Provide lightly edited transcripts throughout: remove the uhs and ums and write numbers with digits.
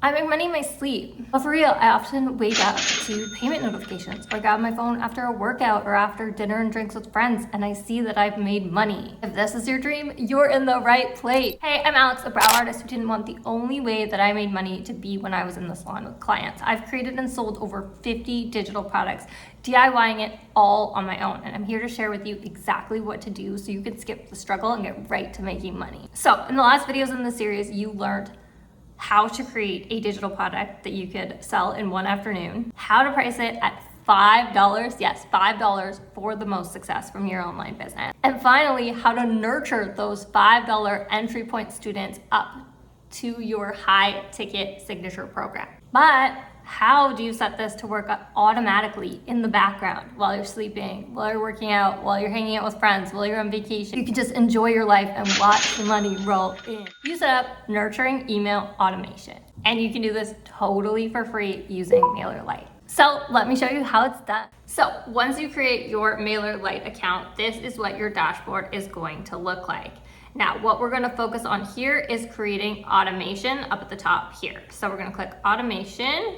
I make money in my sleep. But for real, I often wake up to payment notifications or grab my phone after a workout or after dinner and drinks with friends, and I see that I've made money. If this is your dream, you're in the right place. Hey, I'm Alex, a brow artist who didn't want the only way that I made money to be when I was in the salon with clients. I've created and sold over 50 digital products, DIYing it all on my own. And I'm here to share with you exactly what to do so you can skip the struggle and get right to making money. So in the last videos in the series, you learned how to create a digital product that you could sell in one afternoon, how to price it at $5, yes, $5 for the most success from your online business. And finally, how to nurture those $5 entry point students up to your high ticket signature program. But how do you set this to work automatically in the background while you're sleeping, while you're working out, while you're hanging out with friends, while you're on vacation? You can just enjoy your life and watch the money roll in. You set up nurturing email automation, and you can do this totally for free using Mailerlite. So let me show you how it's done. So once you create your Mailerlite account, this is what your dashboard is going to look like. Now, what we're gonna focus on here is creating automation up at the top here. So we're gonna click automation.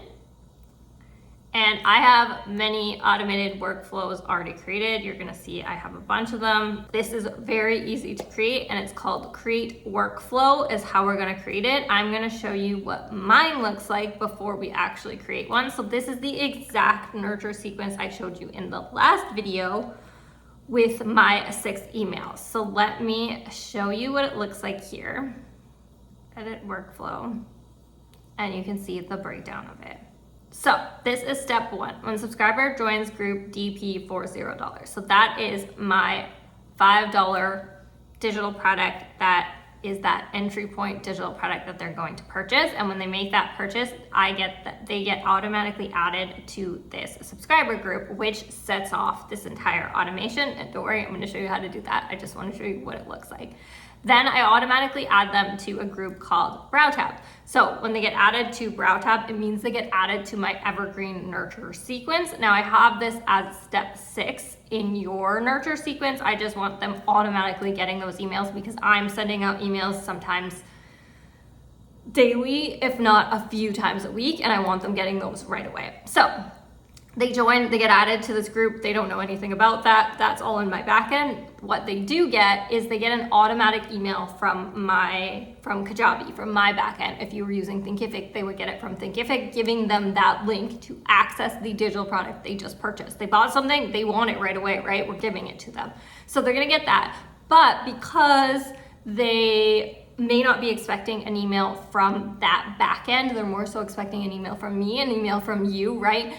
And I have many automated workflows already created. You're gonna see I have a bunch of them. This is very easy to create, and it's called Create Workflow is how we're gonna create it. I'm gonna show you what mine looks like before we actually create one. So this is the exact nurture sequence I showed you in the last video with my 6 emails. So let me show you what it looks like here. Edit workflow, and you can see the breakdown of it. So this is step 1. When subscriber joins group DP for $0. So that is my $5 digital product that is that entry point digital product that they're going to purchase. And when they make that purchase, they get automatically added to this subscriber group, which sets off this entire automation. And don't worry, I'm going to show you how to do that. I just want to show you what it looks like. Then I automatically add them to a group called Brow Tab. So when they get added to Brow Tab, it means they get added to my evergreen nurture sequence. Now I have this as step 6 in your nurture sequence. I just want them automatically getting those emails because I'm sending out emails sometimes daily, if not a few times a week, and I want them getting those right away. So they join, they get added to this group. They don't know anything about that. That's all in my backend. What they do get is they get an automatic email from Kajabi, from my backend. If you were using Thinkific, they would get it from Thinkific, giving them that link to access the digital product they just purchased. They bought something, they want it right away, right? We're giving it to them. So they're gonna get that. But because they may not be expecting an email from that backend, they're more so expecting an email from me, an email from you, right?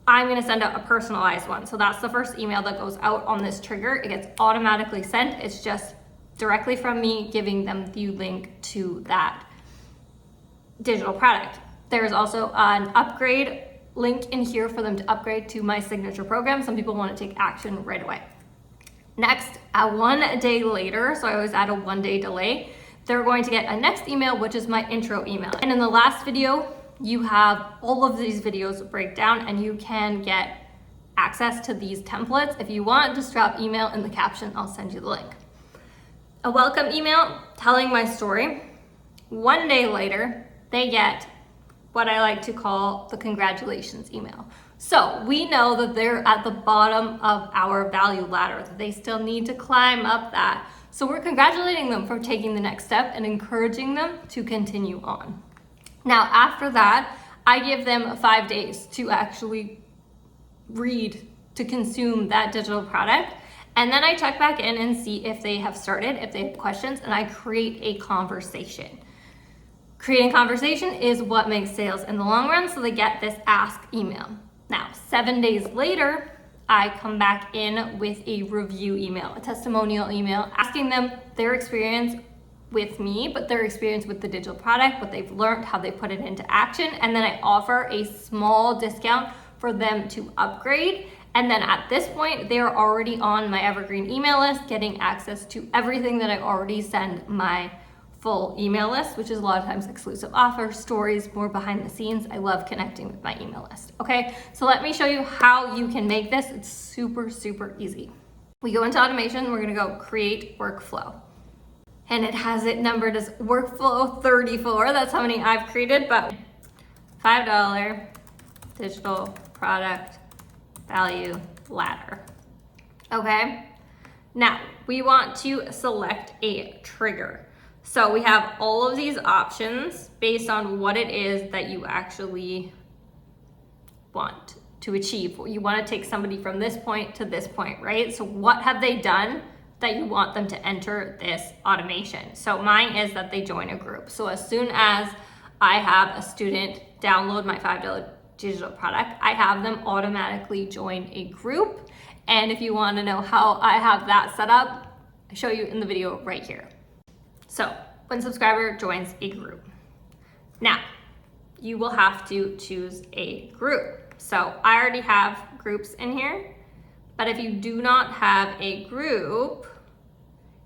I'm gonna send out a personalized one. So that's the first email that goes out on this trigger. It gets automatically sent. It's just directly from me giving them the link to that digital product. There's also an upgrade link in here for them to upgrade to my signature program. Some people want to take action right away. Next, 1 day later, so I always add a 1-day delay, they're going to get a next email, which is my intro email. And in the last video, you have all of these videos break down, and you can get access to these templates. If you want, just drop email in the caption. I'll send you the link. A welcome email telling my story. 1 day later, they get what I like to call the congratulations email. So we know that they're at the bottom of our value ladder, that they still need to climb up that. So we're congratulating them for taking the next step and encouraging them to continue on. Now, after that, I give them 5 days to actually read, to consume that digital product. And then I check back in and see if they have started, if they have questions, and I create a conversation. Creating conversation is what makes sales in the long run, so they get this ask email. Now, 7 days later, I come back in with a review email, a testimonial email, asking them their experience with me, but their experience with the digital product, what they've learned, how they put it into action. And then I offer a small discount for them to upgrade. And then at this point, they're already on my evergreen email list, getting access to everything that I already send my full email list, which is a lot of times exclusive offers, stories, more behind the scenes. I love connecting with my email list. Okay, so let me show you how you can make this. It's super, super easy. We go into automation, we're gonna go create workflow. And it has it numbered as workflow 34. That's how many I've created, but $5 digital product value ladder. Okay, now we want to select a trigger. So we have all of these options based on what it is that you actually want to achieve. You want to take somebody from this point to this point, right? So what have they done that you want them to enter this automation? So mine is that they join a group. So as soon as I have a student download my $5 digital product, I have them automatically join a group. And if you want to know how I have that set up, I show you in the video right here. So when subscriber joins a group, now you will have to choose a group. So I already have groups in here, but if you do not have a group,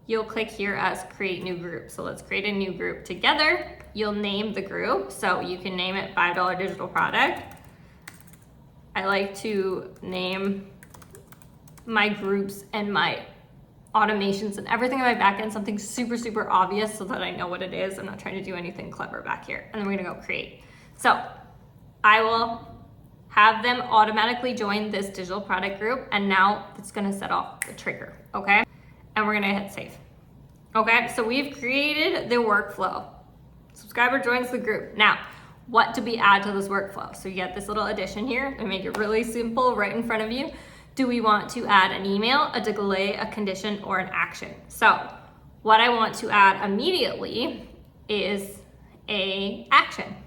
you'll click here as create new group. So let's create a new group together. You'll name the group. So you can name it $5 digital product. I like to name my groups and my automations and everything in my backend something super, super obvious so that I know what it is. I'm not trying to do anything clever back here. And then we're gonna go create. So I will have them automatically join this digital product group, and now it's gonna set off the trigger, okay? And we're gonna hit save. Okay, so we've created the workflow. Subscriber joins the group. Now, what do we add to this workflow? So you get this little addition here and make it really simple right in front of you. Do we want to add an email, a delay, a condition, or an action? So what I want to add immediately is a action.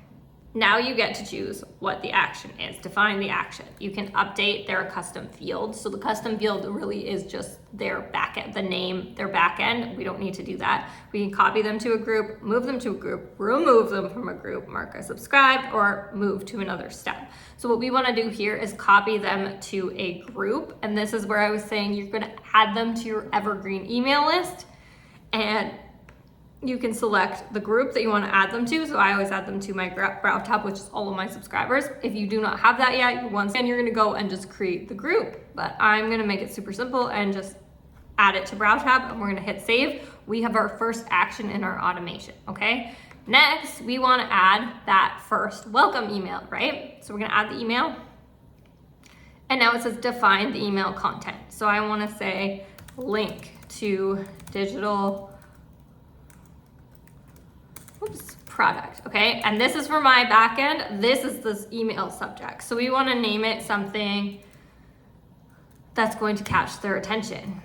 Now you get to choose what the action is. Define the action. You can update their custom field. So the custom field really is just their backend, the name, their backend. We don't need to do that. We can copy them to a group, move them to a group, remove them from a group, mark as subscribed, or move to another step. So what we want to do here is copy them to a group. And this is where I was saying you're going to add them to your evergreen email list, and you can select the group that you want to add them to. So I always add them to my Brow tab, which is all of my subscribers. If you do not have that yet, once again, you're going to go and just create the group. But I'm going to make it super simple and just add it to Brow tab, and we're going to hit save. We have our first action in our automation, okay? Next, we want to add that first welcome email, right? So we're going to add the email. And now it says define the email content. So I want to say link to digital product, okay? And this is for my backend. This is this email subject. So we want to name it something that's going to catch their attention.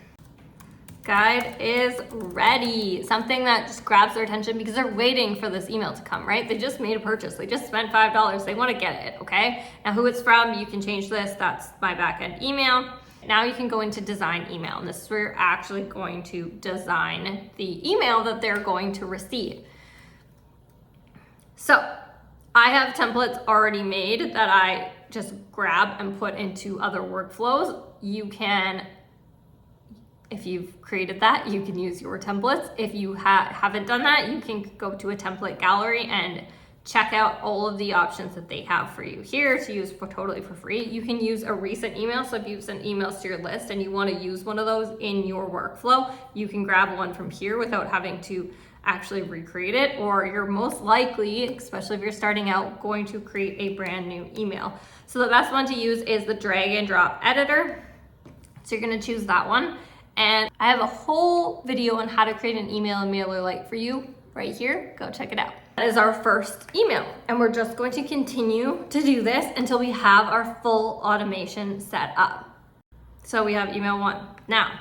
Guide is ready. Something that just grabs their attention because they're waiting for this email to come, right? They just made a purchase. They just spent $5. They want to get it, okay? Now who it's from, you can change this. That's my backend email. Now you can go into design email. And this is where you're actually going to design the email that they're going to receive. So I have templates already made that I just grab and put into other workflows. You can, if you've created that, you can use your templates. If you haven't done that, you can go to a template gallery and check out all of the options that they have for you here to use totally for free. You can use a recent email. So if you've sent emails to your list and you want to use one of those in your workflow, you can grab one from here without having to actually recreate it, or you're most likely, especially if you're starting out, going to create a brand new email. So the best one to use is the drag and drop editor. So you're going to choose that one. And I have a whole video on how to create an email in Mailerlite for you right here. Go check it out. That is our first email. And we're just going to continue to do this until we have our full automation set up. So we have email 1. Now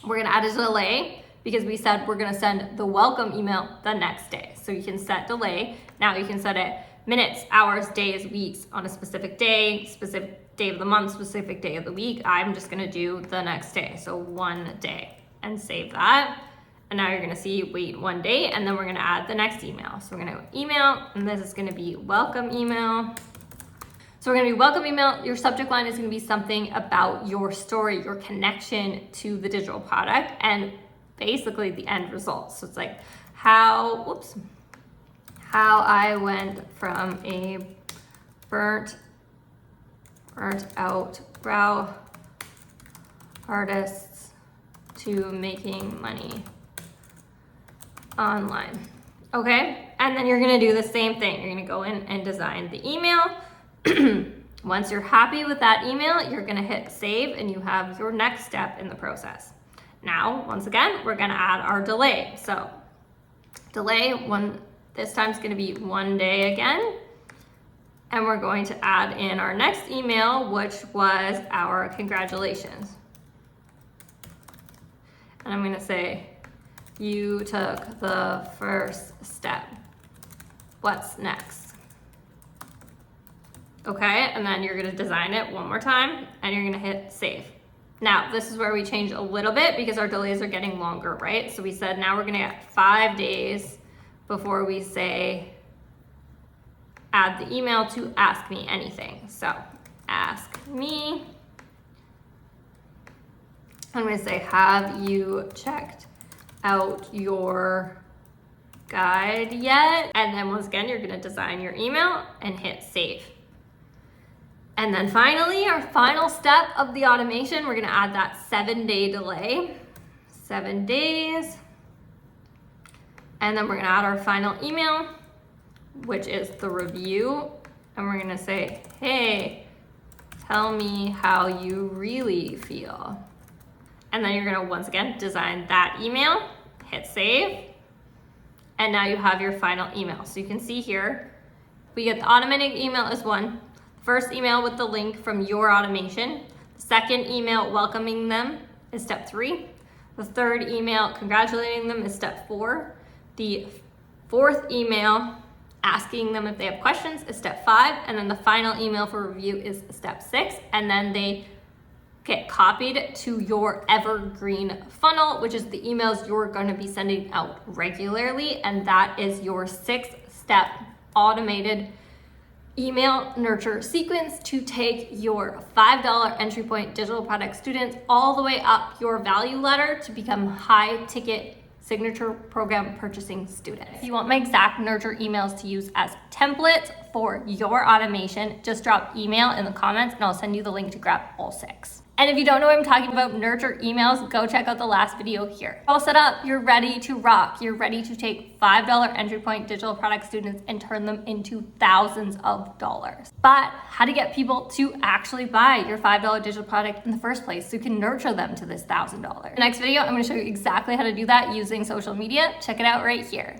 we're going to add a delay, because we said we're gonna send the welcome email the next day. So you can set delay. Now you can set it minutes, hours, days, weeks, on a specific day of the month, specific day of the week. I'm just gonna do the next day, so 1 day, and save that. And now you're gonna see wait 1 day, and then we're gonna add the next email. So we're gonna go email, and this is gonna be welcome email. So we're gonna do welcome email. Your subject line is gonna be something about your story, your connection to the digital product, and basically the end result. So it's like how I went from a burnt out brow artist to making money online. Okay, And then you're gonna do the same thing. You're gonna go in and design the email. Once you're happy with that email, you're gonna hit save and you have your next step in the process. Now, once again, we're gonna add our delay. So delay this time is gonna be 1 day again. And we're going to add in our next email, which was our congratulations. And I'm gonna say, you took the first step. What's next? Okay, and then you're gonna design it one more time and you're gonna hit save. Now, this is where we change a little bit because our delays are getting longer, right? So we said now we're gonna get 5 days before we say, add the email to ask me anything. So ask me. I'm gonna say, have you checked out your guide yet? And then once again, you're gonna design your email and hit save. And then finally, our final step of the automation, we're gonna add that 7-day delay. 7 days. And then we're gonna add our final email, which is the review. And we're gonna say, hey, tell me how you really feel. And then you're gonna, once again, design that email, hit save, and now you have your final email. So you can see here, we get the automated email as 1, first email with the link from your automation, the second email welcoming them is step 3, the third email congratulating them is step 4, the fourth email asking them if they have questions is step 5, and then the final email for review is step 6, and then they get copied to your evergreen funnel, which is the emails you're gonna be sending out regularly, and that is your 6-step automated email nurture sequence to take your $5 entry point digital product students all the way up your value ladder to become high ticket signature program purchasing students. If you want my exact nurture emails to use as templates for your automation, just drop email in the comments and I'll send you the link to grab all 6. And if you don't know what I'm talking about, nurture emails, go check out the last video here. All set up, you're ready to rock. You're ready to take $5 entry point digital product students and turn them into thousands of dollars. But how to get people to actually buy your $5 digital product in the first place so you can nurture them to this $1,000. In the next video, I'm gonna show you exactly how to do that using social media. Check it out right here.